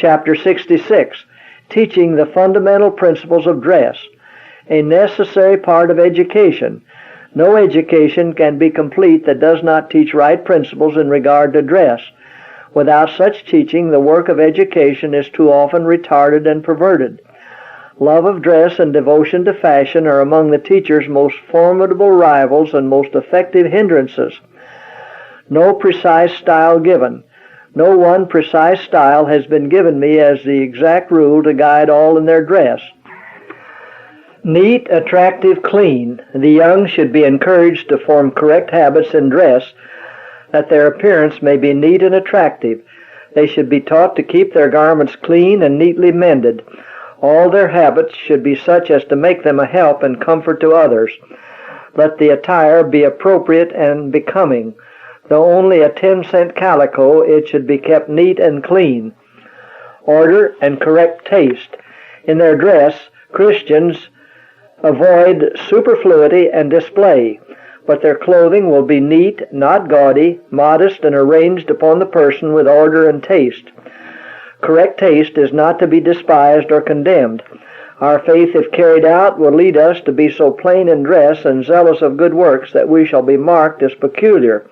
Chapter 66, Teaching the Fundamental Principles of Dress, a necessary part of education. No education can be complete that does not teach right principles in regard to dress. Without such teaching, the work of education is too often retarded and perverted. Love of dress and devotion to fashion are among the teacher's most formidable rivals and most effective hindrances. No precise style given. No one precise style has been given me as the exact rule to guide all in their dress. Neat, attractive, clean. The young should be encouraged to form correct habits in dress, that their appearance may be neat and attractive. They should be taught to keep their garments clean and neatly mended. All their habits should be such as to make them a help and comfort to others. Let the attire be appropriate and becoming. Though only a 10-cent calico, it should be kept neat and clean. Order and correct taste. In their dress, Christians avoid superfluity and display, but their clothing will be neat, not gaudy, modest, and arranged upon the person with order and taste. Correct taste is not to be despised or condemned. Our faith, if carried out, will lead us to be so plain in dress and zealous of good works that we shall be marked as peculiar.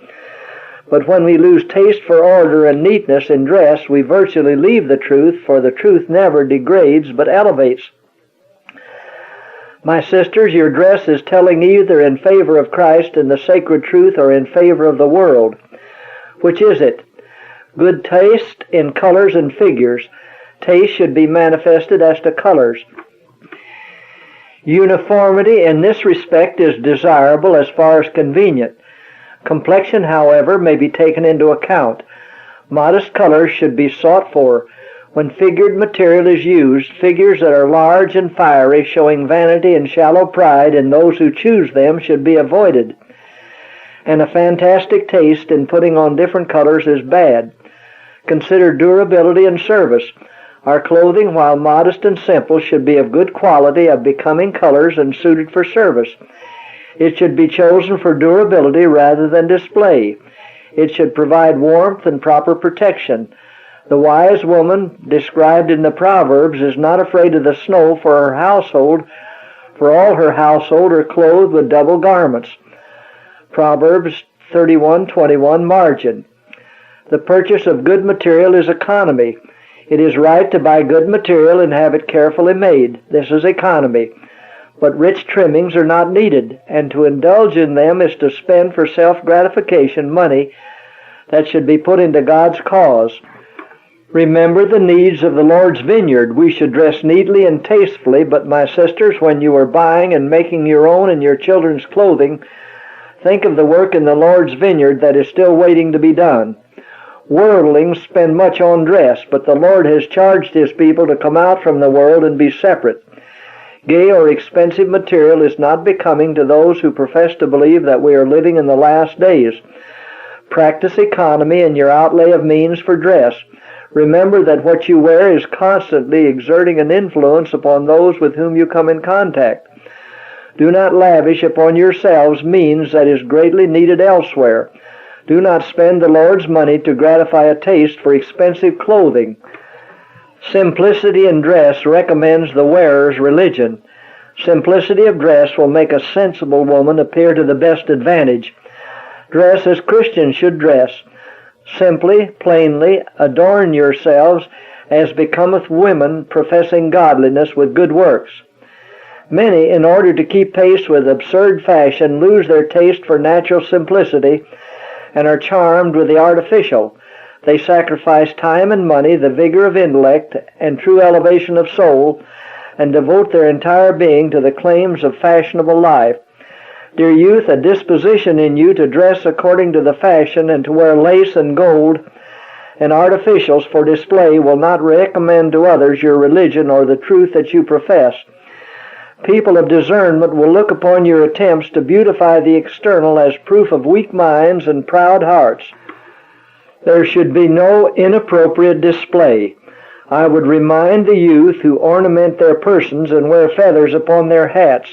But when we lose taste for order and neatness in dress, we virtually leave the truth, for the truth never degrades but elevates. My sisters, your dress is telling either in favor of Christ and the sacred truth or in favor of the world. Which is it? Good taste in colors and figures. Taste should be manifested as to colors. Uniformity in this respect is desirable as far as convenient. Complexion, however, may be taken into account. Modest colors should be sought for. When figured material is used, figures that are large and fiery, showing vanity and shallow pride in those who choose them, should be avoided. And a fantastic taste in putting on different colors is bad. Consider durability and service. Our clothing, while modest and simple, should be of good quality, of becoming colors, and suited for service. It should be chosen for durability rather than display. It should provide warmth and proper protection. The wise woman described in the Proverbs is not afraid of the snow for her household, for all her household are clothed with double garments. Proverbs 31:21 margin. The purchase of good material is economy. It is right to buy good material and have it carefully made. This is economy. But rich trimmings are not needed, and to indulge in them is to spend for self-gratification money that should be put into God's cause. Remember the needs of the Lord's vineyard. We should dress neatly and tastefully, but my sisters, when you are buying and making your own and your children's clothing, think of the work in the Lord's vineyard that is still waiting to be done. Worldlings spend much on dress, but the Lord has charged His people to come out from the world and be separate. Gay or expensive material is not becoming to those who profess to believe that we are living in the last days. Practice economy in your outlay of means for dress. Remember that what you wear is constantly exerting an influence upon those with whom you come in contact. Do not lavish upon yourselves means that is greatly needed elsewhere. Do not spend the Lord's money to gratify a taste for expensive clothing. Simplicity in dress recommends the wearer's religion. Simplicity of dress will make a sensible woman appear to the best advantage. Dress as Christians should dress. Simply, plainly, adorn yourselves as becometh women professing godliness with good works. Many, in order to keep pace with absurd fashion, lose their taste for natural simplicity and are charmed with the artificial. They sacrifice time and money, the vigor of intellect, and true elevation of soul, and devote their entire being to the claims of fashionable life. Dear youth, a disposition in you to dress according to the fashion and to wear lace and gold and artificials for display will not recommend to others your religion or the truth that you profess. People of discernment will look upon your attempts to beautify the external as proof of weak minds and proud hearts. There should be no inappropriate display. I would remind the youth who ornament their persons and wear feathers upon their hats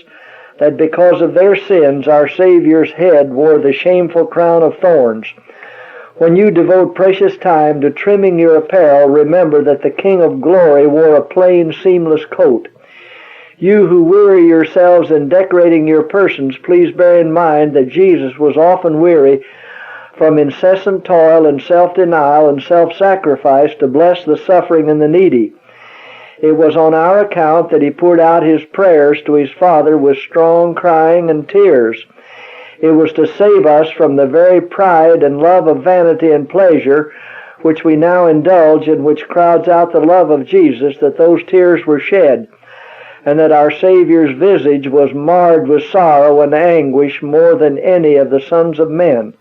that because of their sins our Savior's head wore the shameful crown of thorns. When you devote precious time to trimming your apparel, remember that the King of Glory wore a plain, seamless coat. You who weary yourselves in decorating your persons, please bear in mind that Jesus was often weary from incessant toil and self-denial and self-sacrifice to bless the suffering and the needy. It was on our account that he poured out his prayers to his Father with strong crying and tears. It was to save us from the very pride and love of vanity and pleasure which we now indulge and which crowds out the love of Jesus that those tears were shed, and that our Savior's visage was marred with sorrow and anguish more than any of the sons of men.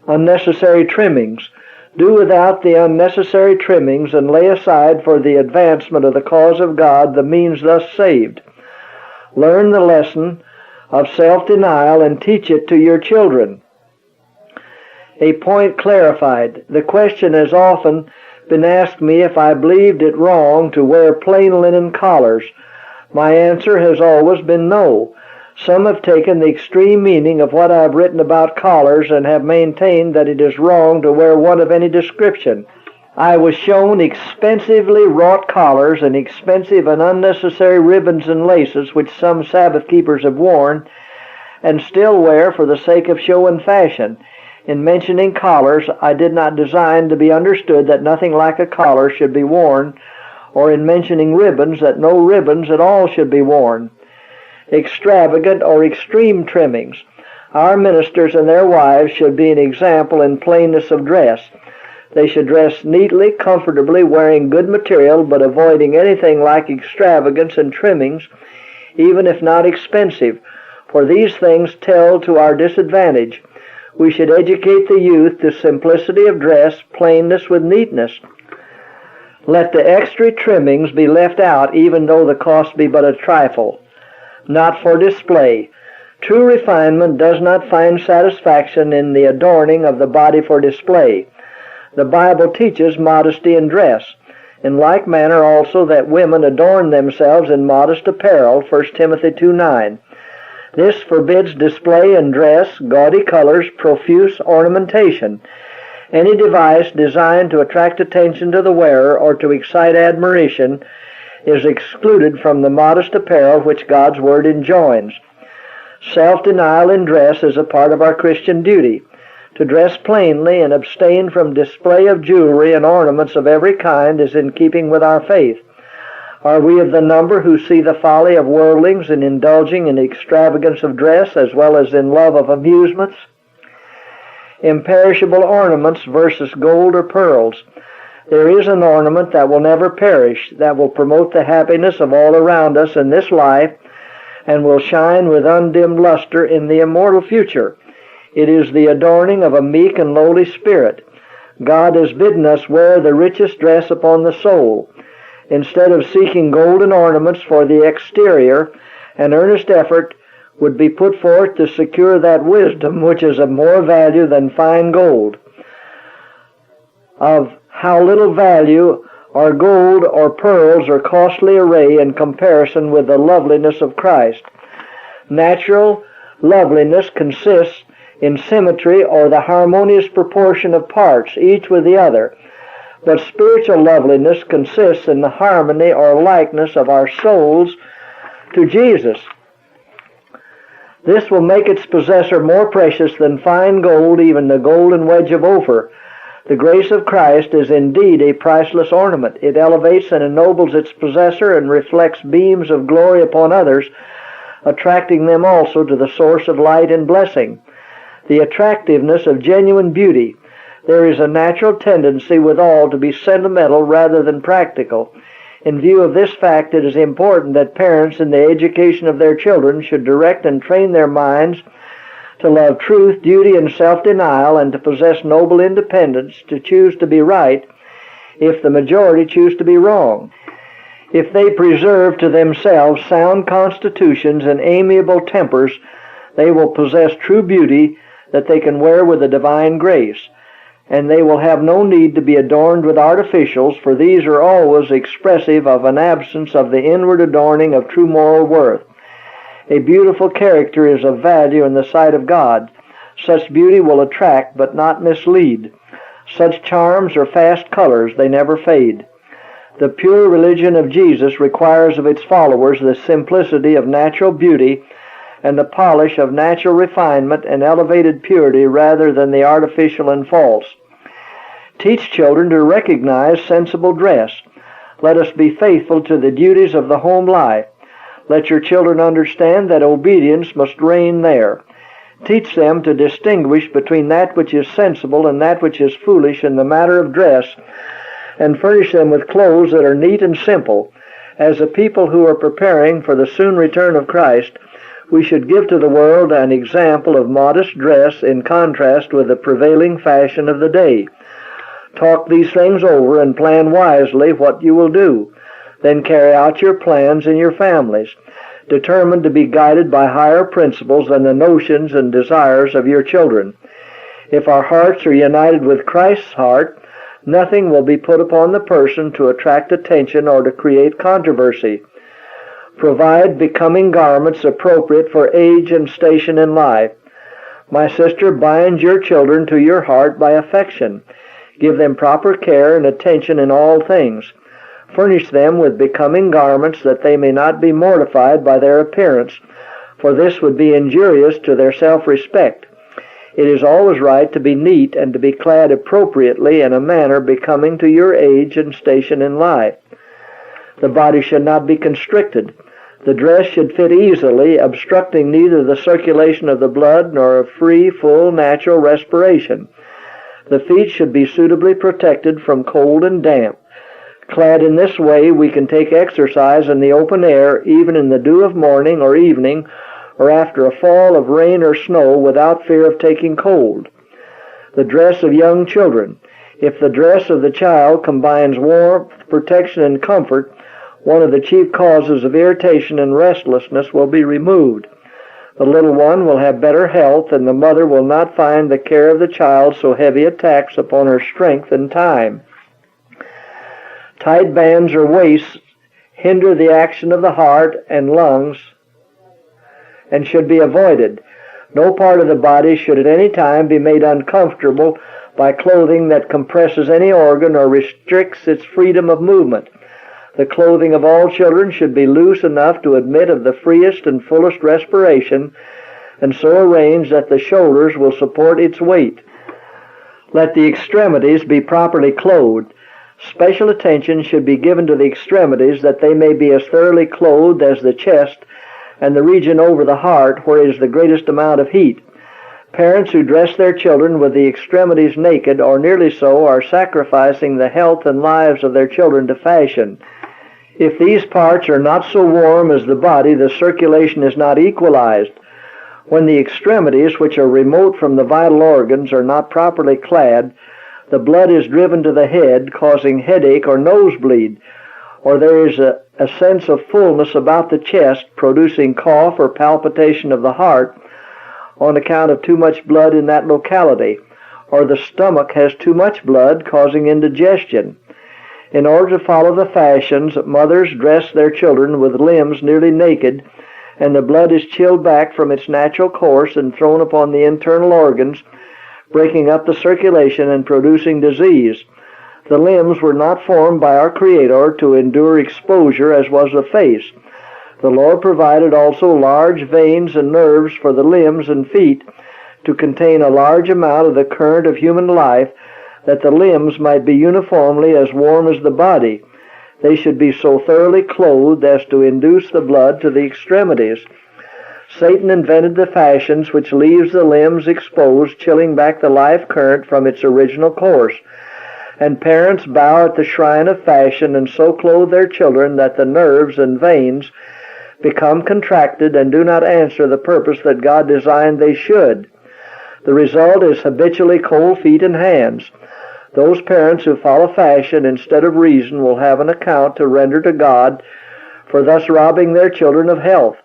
Unnecessary trimmings. Do without the unnecessary trimmings and lay aside for the advancement of the cause of God the means thus saved. Learn the lesson of self-denial and teach it to your children. A point clarified. The question has often been asked me if I believed it wrong to wear plain linen collars. My answer has always been no. Some have taken the extreme meaning of what I have written about collars and have maintained that it is wrong to wear one of any description. I was shown expensively wrought collars and expensive and unnecessary ribbons and laces which some Sabbath keepers have worn and still wear for the sake of show and fashion. In mentioning collars, I did not design to be understood that nothing like a collar should be worn, or in mentioning ribbons that no ribbons at all should be worn. Extravagant or extreme trimmings. Our ministers and their wives should be an example in plainness of dress. They should dress neatly, comfortably, wearing good material, but avoiding anything like extravagance and trimmings, even if not expensive, for these things tell to our disadvantage. We should educate the youth to simplicity of dress, plainness with neatness. Let the extra trimmings be left out, even though the cost be but a trifle. Not for display. True refinement does not find satisfaction in the adorning of the body for display. The Bible teaches modesty in dress. In like manner also that women adorn themselves in modest apparel, 1 Timothy 2:9. This forbids display in dress, gaudy colors, profuse ornamentation. Any device designed to attract attention to the wearer or to excite admiration is excluded from the modest apparel which God's Word enjoins. Self-denial in dress is a part of our Christian duty. To dress plainly and abstain from display of jewelry and ornaments of every kind is in keeping with our faith. Are we of the number who see the folly of worldlings in indulging in extravagance of dress as well as in love of amusements? Imperishable ornaments versus gold or pearls. There is an ornament that will never perish, that will promote the happiness of all around us in this life and will shine with undimmed luster in the immortal future. It is the adorning of a meek and lowly spirit. God has bidden us wear the richest dress upon the soul. Instead of seeking golden ornaments for the exterior, an earnest effort would be put forth to secure that wisdom which is of more value than fine gold. Of how little value are gold or pearls or costly array in comparison with the loveliness of Christ. Natural loveliness consists in symmetry or the harmonious proportion of parts, each with the other. But spiritual loveliness consists in the harmony or likeness of our souls to Jesus. This will make its possessor more precious than fine gold, even the golden wedge of Ophir. The grace of Christ is indeed a priceless ornament. It elevates and ennobles its possessor and reflects beams of glory upon others, attracting them also to the source of light and blessing. The attractiveness of genuine beauty. There is a natural tendency with all to be sentimental rather than practical. In view of this fact, it is important that parents in the education of their children should direct and train their minds to love truth, duty, and self-denial, and to possess noble independence, to choose to be right if the majority choose to be wrong. If they preserve to themselves sound constitutions and amiable tempers, they will possess true beauty that they can wear with a divine grace, and they will have no need to be adorned with artificials, for these are always expressive of an absence of the inward adorning of true moral worth. A beautiful character is of value in the sight of God. Such beauty will attract but not mislead. Such charms are fast colors, they never fade. The pure religion of Jesus requires of its followers the simplicity of natural beauty and the polish of natural refinement and elevated purity rather than the artificial and false. Teach children to recognize sensible dress. Let us be faithful to the duties of the home life. Let your children understand that obedience must reign there. Teach them to distinguish between that which is sensible and that which is foolish in the matter of dress, and furnish them with clothes that are neat and simple. As a people who are preparing for the soon return of Christ, we should give to the world an example of modest dress in contrast with the prevailing fashion of the day. Talk these things over and plan wisely what you will do. Then carry out your plans in your families, determined to be guided by higher principles than the notions and desires of your children. If our hearts are united with Christ's heart, nothing will be put upon the person to attract attention or to create controversy. Provide becoming garments appropriate for age and station in life. My sister, bind your children to your heart by affection. Give them proper care and attention in all things. Furnish them with becoming garments that they may not be mortified by their appearance, for this would be injurious to their self-respect. It is always right to be neat and to be clad appropriately in a manner becoming to your age and station in life. The body should not be constricted. The dress should fit easily, obstructing neither the circulation of the blood nor a free, full, natural respiration. The feet should be suitably protected from cold and damp. Clad in this way, we can take exercise in the open air, even in the dew of morning or evening, or after a fall of rain or snow, without fear of taking cold. The dress of young children. If the dress of the child combines warmth, protection, and comfort, one of the chief causes of irritation and restlessness will be removed. The little one will have better health, and the mother will not find the care of the child so heavy a tax upon her strength and time. Tight bands or waists hinder the action of the heart and lungs and should be avoided. No part of the body should at any time be made uncomfortable by clothing that compresses any organ or restricts its freedom of movement. The clothing of all children should be loose enough to admit of the freest and fullest respiration, and so arranged that the shoulders will support its weight. Let the extremities be properly clothed. Special attention should be given to the extremities that they may be as thoroughly clothed as the chest and the region over the heart where is the greatest amount of heat. Parents who dress their children with the extremities naked or nearly so are sacrificing the health and lives of their children to fashion. If these parts are not so warm as the body, the circulation is not equalized. When the extremities, which are remote from the vital organs, are not properly clad, the blood is driven to the head, causing headache or nosebleed, or there is a sense of fullness about the chest, producing cough or palpitation of the heart on account of too much blood in that locality, or the stomach has too much blood, causing indigestion. In order to follow the fashions, mothers dress their children with limbs nearly naked, and the blood is chilled back from its natural course and thrown upon the internal organs, breaking up the circulation and producing disease. The limbs were not formed by our Creator to endure exposure as was the face. The Lord provided also large veins and nerves for the limbs and feet to contain a large amount of the current of human life, that the limbs might be uniformly as warm as the body. They should be so thoroughly clothed as to induce the blood to the extremities. Satan invented the fashions which leaves the limbs exposed, chilling back the life current from its original course. And parents bow at the shrine of fashion and so clothe their children that the nerves and veins become contracted and do not answer the purpose that God designed they should. The result is habitually cold feet and hands. Those parents who follow fashion instead of reason will have an account to render to God for thus robbing their children of health.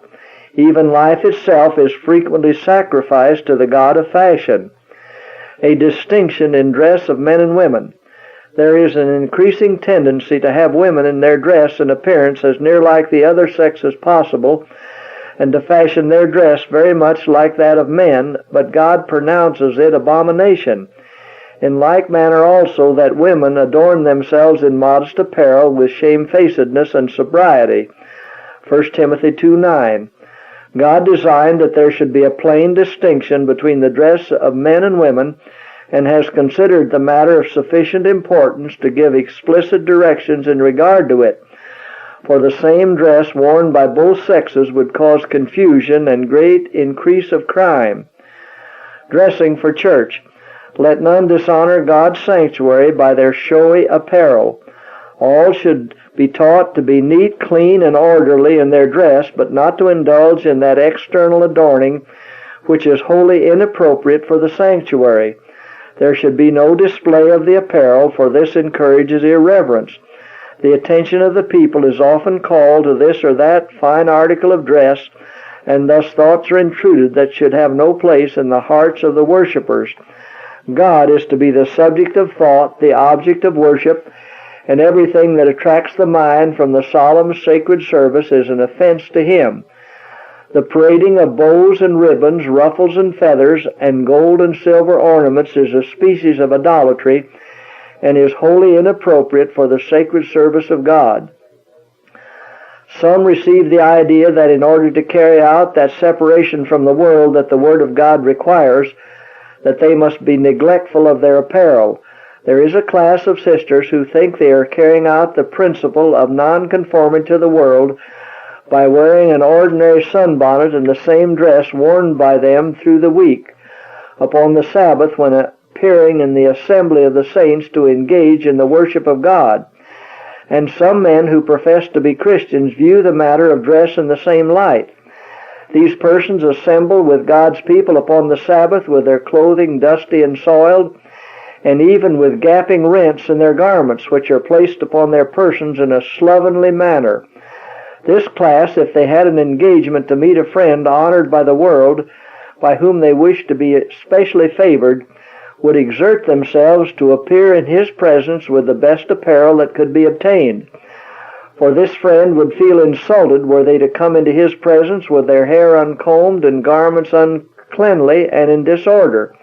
Even life itself is frequently sacrificed to the god of fashion. A distinction in dress of men and women. There is an increasing tendency to have women in their dress and appearance as near like the other sex as possible, and to fashion their dress very much like that of men, but God pronounces it abomination. In like manner also that women adorn themselves in modest apparel with shamefacedness and sobriety. 1 Timothy 2:9. God designed that there should be a plain distinction between the dress of men and women, and has considered the matter of sufficient importance to give explicit directions in regard to it. For the same dress worn by both sexes would cause confusion and great increase of crime. Dressing for church. Let none dishonor God's sanctuary by their showy apparel. All should be taught to be neat, clean, and orderly in their dress, but not to indulge in that external adorning which is wholly inappropriate for the sanctuary. There should be no display of the apparel, for this encourages irreverence. The attention of the people is often called to this or that fine article of dress, and thus thoughts are intruded that should have no place in the hearts of the worshippers. God is to be the subject of thought, the object of worship, and everything that attracts the mind from the solemn sacred service is an offense to Him. The parading of bows and ribbons, ruffles and feathers, and gold and silver ornaments is a species of idolatry, and is wholly inappropriate for the sacred service of God. Some receive the idea that in order to carry out that separation from the world that the Word of God requires, that they must be neglectful of their apparel. There is a class of sisters who think they are carrying out the principle of nonconformity to the world by wearing an ordinary sunbonnet and the same dress worn by them through the week, upon the Sabbath when appearing in the assembly of the saints to engage in the worship of God. And some men who profess to be Christians view the matter of dress in the same light. These persons assemble with God's people upon the Sabbath with their clothing dusty and soiled, and even with gaping rents in their garments, which are placed upon their persons in a slovenly manner. This class, if they had an engagement to meet a friend honored by the world, by whom they wished to be especially favored, would exert themselves to appear in his presence with the best apparel that could be obtained. For this friend would feel insulted were they to come into his presence with their hair uncombed and garments uncleanly and in disorder.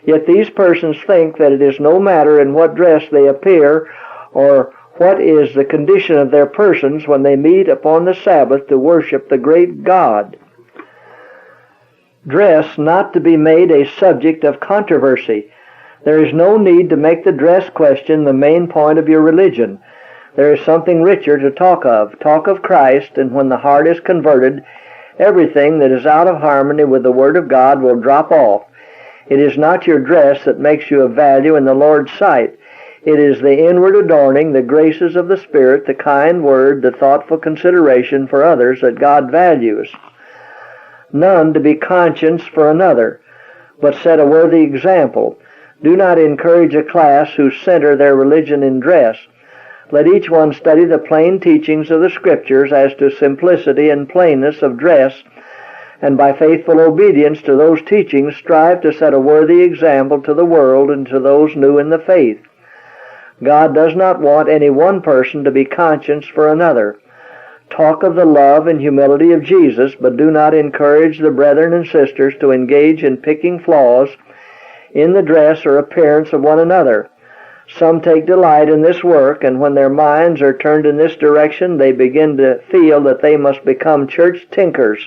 Yet these persons think that it is no matter in what dress they appear, or what is the condition of their persons when they meet upon the Sabbath to worship the great God. Dress not to be made a subject of controversy. There is no need to make the dress question the main point of your religion. There is something richer to talk of. Talk of Christ, and when the heart is converted, everything that is out of harmony with the Word of God will drop off. It is not your dress that makes you of value in the Lord's sight. It is the inward adorning, the graces of the Spirit, the kind word, the thoughtful consideration for others that God values. None to be conscience for another, but set a worthy example. Do not encourage a class who center their religion in dress. Let each one study the plain teachings of the Scriptures as to simplicity and plainness of dress, and by faithful obedience to those teachings strive to set a worthy example to the world and to those new in the faith. God does not want any one person to be conscience for another. Talk of the love and humility of Jesus, but do not encourage the brethren and sisters to engage in picking flaws in the dress or appearance of one another. Some take delight in this work, and when their minds are turned in this direction, they begin to feel that they must become church tinkers.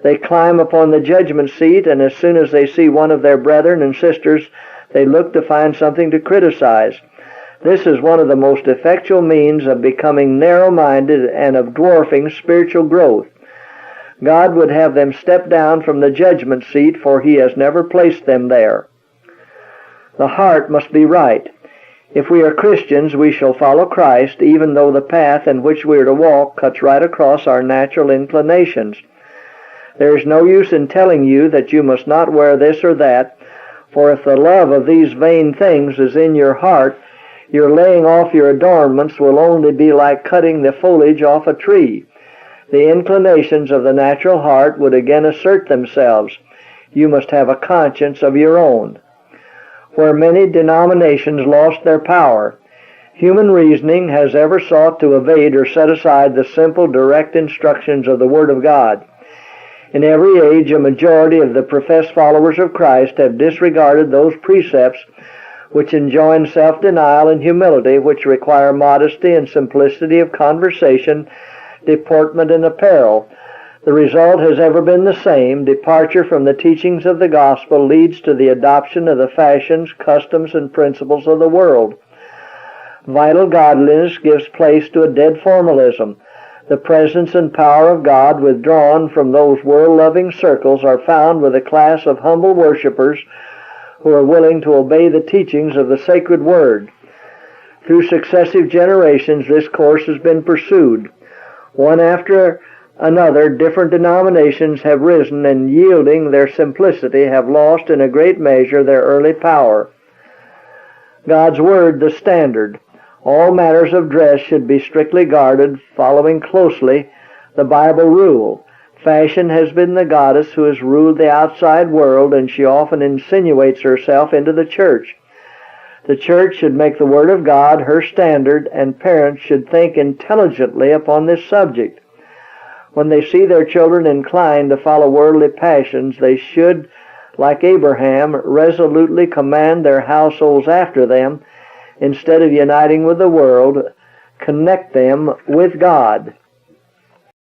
They climb upon the judgment seat, and as soon as they see one of their brethren and sisters, they look to find something to criticize. This is one of the most effectual means of becoming narrow-minded and of dwarfing spiritual growth. God would have them step down from the judgment seat, for He has never placed them there. The heart must be right. If we are Christians, we shall follow Christ, even though the path in which we are to walk cuts right across our natural inclinations. There is no use in telling you that you must not wear this or that, for if the love of these vain things is in your heart, your laying off your adornments will only be like cutting the foliage off a tree. The inclinations of the natural heart would again assert themselves. You must have a conscience of your own. Where many denominations lost their power, Human reasoning has ever sought to evade or set aside the simple, direct instructions of the Word of God. In every age, a majority of the professed followers of Christ have disregarded those precepts which enjoin self-denial and humility, which require modesty and simplicity of conversation, deportment, and apparel. The result has ever been the same. Departure from the teachings of the gospel leads to the adoption of the fashions, customs, and principles of the world. Vital godliness gives place to a dead formalism. The presence and power of God, withdrawn from those world-loving circles, are found with a class of humble worshipers who are willing to obey the teachings of the sacred Word. Through successive generations, this course has been pursued. One after another, different denominations have risen and, yielding their simplicity, have lost in a great measure their early power. God's Word, the standard. All matters of dress should be strictly guarded, following closely the Bible rule. Fashion has been the goddess who has ruled the outside world, and she often insinuates herself into the church. The church should make the Word of God her standard, and parents should think intelligently upon this subject. When they see their children inclined to follow worldly passions, they should, like Abraham, resolutely command their households after them. Instead of uniting with the world, connect them with God.